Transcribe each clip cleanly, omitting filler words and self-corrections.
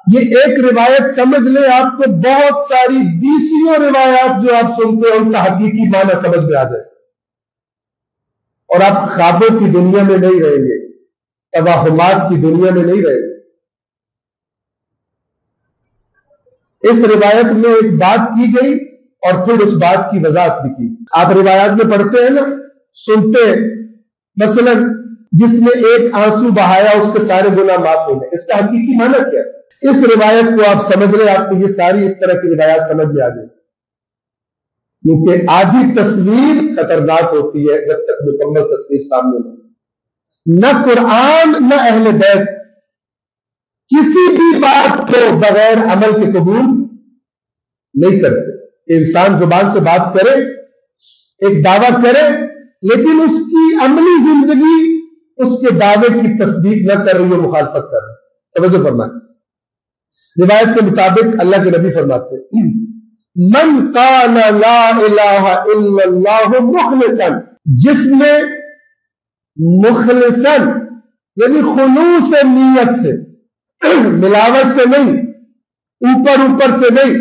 یہ ایک روایت سمجھ لیں، آپ کو بہت ساری بیسیوں روایات جو آپ سنتے ہیں ان کا حقیقی معنی سمجھ میں آ جائے، اور آپ خوابوں کی دنیا میں نہیں رہیں گے، توہمات کی دنیا میں نہیں رہیں گے۔ اس روایت میں ایک بات کی گئی اور پھر اس بات کی وضاحت بھی کی۔ آپ روایات میں پڑھتے ہیں نا، سنتے ہیں، مثلا جس نے ایک آنسو بہایا اس کے سارے گناہ معاف ہو گئے، اس کا حقیقی معنی کیا ہے؟ اس روایت کو آپ سمجھ لیں، آپ کو یہ ساری اس طرح کی روایات سمجھ میں آ جائے، کیونکہ آدھی تصویر خطرناک ہوتی ہے جب تک مکمل تصویر سامنے نہیں۔ نہ قرآن نہ اہل بیت کسی بھی بات کو بغیر عمل کے قبول نہیں کرتے۔ انسان زبان سے بات کرے، ایک دعویٰ کرے، لیکن اس کی عملی زندگی اس کے دعوے کی تصدیق نہ کر رہی ہو، مخالفت کر رہی ہے۔ توجہ فرمائیں، روایت کے مطابق اللہ کے نبی فرماتے ہیں من قال لا الہ الا اللہ مخلصا، جس نے مخلصا یعنی خلوص نیت سے، ملاوٹ سے نہیں، اوپر سے نہیں،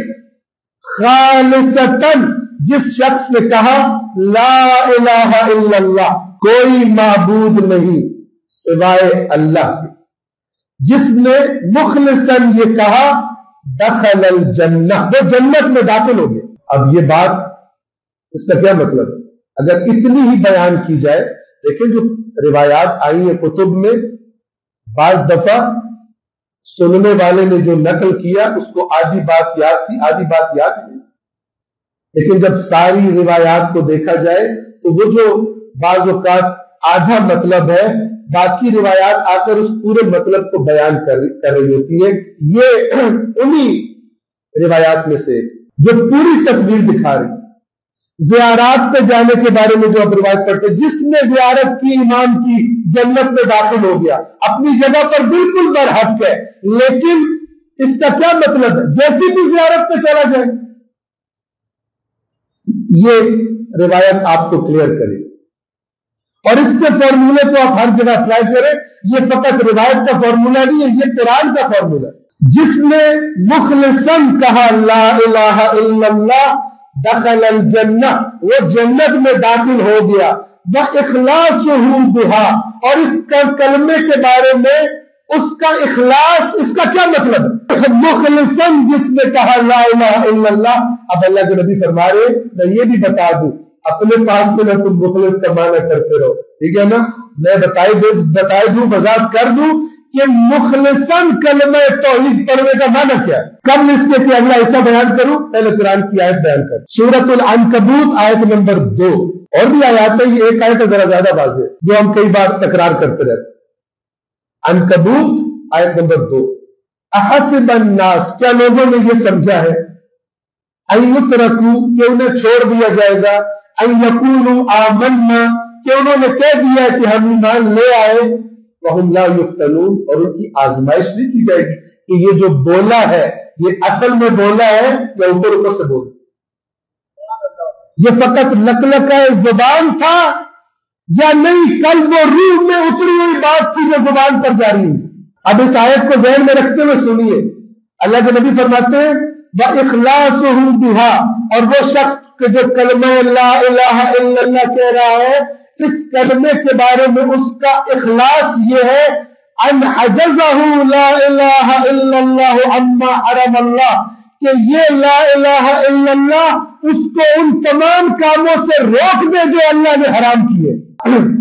خالصتاً جس شخص نے کہا لا الہ الا اللہ، کوئی معبود نہیں سوائے اللہ کے، جس نے مخلصاً یہ کہا دخل الجنہ، وہ جنت میں داخل ہو گیا۔ اب یہ بات، اس کا کیا مطلب ہے؟ اگر اتنی ہی بیان کی جائے، لیکن جو روایات آئی ہیں کتب میں، بعض دفعہ سننے والے نے جو نقل کیا اس کو آدھی بات یاد تھی، آدھی بات یاد نہیں، لیکن جب ساری روایات کو دیکھا جائے تو وہ جو بعض اوقات آدھا مطلب ہے، باقی روایات آ کر اس پورے مطلب کو بیان کر رہی ہوتی ہے۔ یہ انہی روایات میں سے جو پوری تصویر دکھا رہی۔ زیارات پہ جانے کے بارے میں جو اب روایت پڑھتے، جس نے زیارت کی امام کی جنت میں داخل ہو گیا، اپنی جگہ پر بالکل برحق ہے، لیکن اس کا کیا مطلب ہے؟ جیسی بھی زیارت پہ چلا جائے۔ یہ روایت آپ کو کلیئر کرے، اور اس کے فارمولے کو آپ ہر جگہ اپلائی کریں۔ یہ فقط روایت کا فارمولا نہیں ہے، یہ قرآن کا فارمولا ہے۔ جس نے مخلصاً کہا لا الہ الا اللہ دخل الجنہ، وہ جنت میں داخل ہو گیا۔ وَإِخْلَاصُهُ بِهَا، اور اس کا کلمے کے بارے میں اس کا اخلاص، اس کا کیا مطلب ہے؟ مخلصاً جس نے کہا لا الہ الا اللہ۔ اب اللہ کے نبی فرما رہے، میں یہ بھی بتا دوں، اپنے پاس سے نہ تم مخلص کا معنی کرتے رہو، ٹھیک ہے نا؟ میں بتائی دوں، وضاحت کر دوں کہ مخلصاً کلمہ توحید پڑھنے کا معنی کیا ہے۔ کم اس کے کہ اگلا حصہ بیان کروں، پہلے قرآن کی آیت بیان کروں۔ سورۃ العنکبوت آیت نمبر 2، اور بھی آیات ہے، یہ ایک آیت ذرا زیادہ واضح ہے جو ہم کئی بار تکرار کرتے رہتے۔ عنکبوت آیت نمبر 2، احسب الناس، کیا لوگوں نے یہ سمجھا ہے، ان یترکوا، کہ انہیں چھوڑ دیا جائے گا، ان یقولوا آمنا، کہ انہوں نے کہہ دیا کہ ہم ایمان لے آئے، وہم لا یفتنون، اور ان کی آزمائش نہیں کی جائے گی کہ یہ جو بولا ہے یہ اصل میں بولا ہے یا اوپر سے بولا، یہ فقط لکلکہ زبان تھا یا نہیں، قلب و روح میں اتری ہوئی بات تھی جو زبان پر جاری ہوئی۔ اب اس آیت کو ذہن میں رکھتے ہوئے سنیے، اللہ کے نبی فرماتے ہیں وَإِخْلَاصُهُ بِهَا، اور وہ شخص کہ جو کلمہ لا الہ الا اللہ کہہ رہا ہے، اس کلمے کے بارے میں اس کا اخلاص یہ ہے ان حجزہ لا الہ الا اللہ عما حرم اللہ، کہ یہ لا الہ الا اللہ اس کو ان تمام کاموں سے روک دے جو اللہ نے حرام کیے۔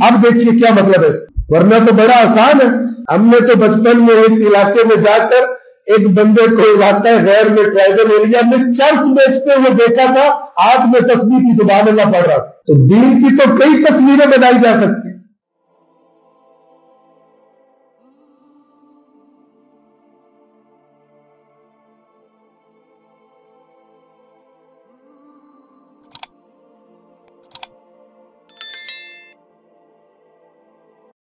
اب دیکھیے کیا مطلب ہے اس کا، ورنہ تو بڑا آسان ہے۔ ہم نے تو بچپن میں ایک علاقے میں جا کر ایک بندے کو علاقہ غیر میں ٹرائبل ایریا میں چرس بیچتے ہوئے دیکھا تھا، ہاتھ میں تسبیح کی سبحان اللہ پڑھ رہا تھا۔ تو دین کی تو کئی تصویریں بنائی جا سکتی،